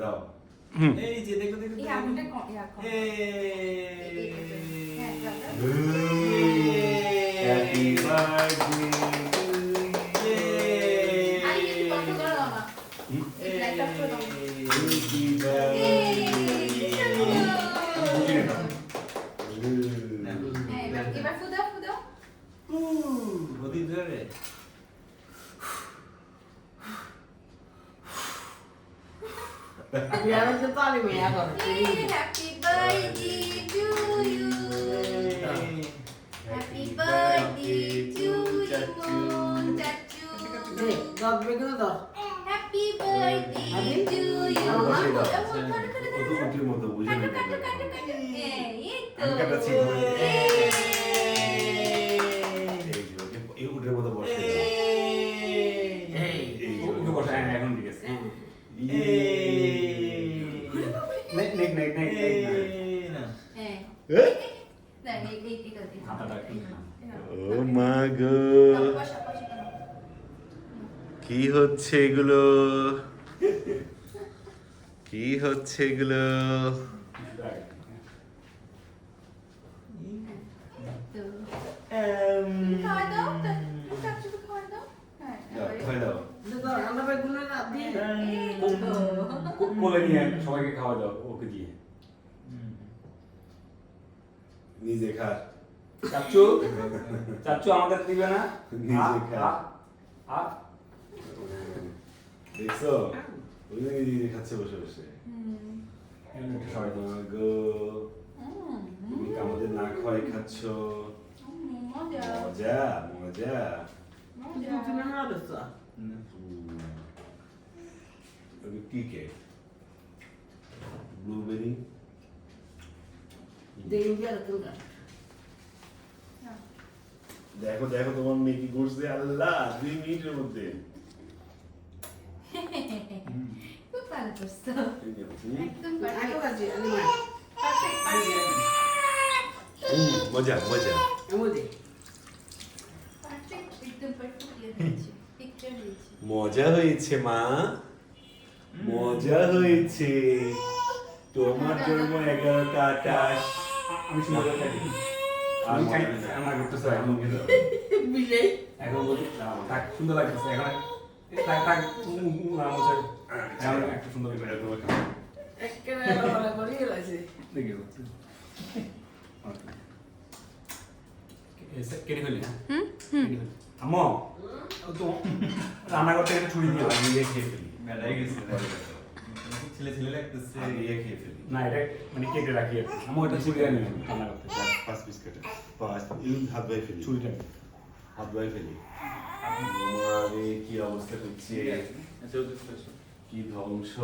দাও এই যে দেখো দেখো এই আগুনটা কম হ্যাপি বার্থডে এবার ফুদাও ফুদাও প্রদীপ ধরে happy birthday to you happy birthday to you চাচু হ্যাপি বার্থডে টু ইউ ওদের মতো বুঝে এই তো এই উটের মতো বসে ওকে বসা এখন ঠিক আছে ও মা গো কি হচ্ছে এগুলো কি হচ্ছে এগুলো কোলে নিয়ে সবাইকে খাওয়া দাও ওকে দিয়ে নিজে খা চাচু চাচু আমাদের দিবে না নিজে খা আ দেখছো ওই জন্য নিজে খাচ্ছে বসে বসে সবাই মা গো তুমি আমাদের না খাওয়াই খাচ্ছ মজা মজা কি কেক ব্লুবেরি দেখো দেখো তোমার মেয়ে কি করছে আল্লাহ 2 মিনিটের মধ্যে খুব ভালো করছো একদম মজা মজা মজা হয়েছে মা মজা হয়েছে তোমার জন্য 11টা আটাশ আমি সুন্দর থাকি আমি চাই আমরা করতেছি এখন বলি থাক সুন্দর লাগতেছে এখন থাক থাক মুছে এখন একটু সুন্দর করে দেবো দেখি কেটে ফেলি আম্মু তো রান্না করতে গেলে ছুরি দিয়ে নিয়ে খেয়ে ফেলি বেড়াই গেছে ছেলে ছেলে লাগতেছে ইয়ে খেয়ে ফেলি না এটা মানে কেটে রাখি আম্মু এটা ছুরি দিয়ে নিলাম রান্না করতে 5 পিস কেটে 5 ইউজ হাত বাই ফেলি ছুরিটা হাত বাই ফেলি আমারে কি অবস্থা করছে কি ধ্বংস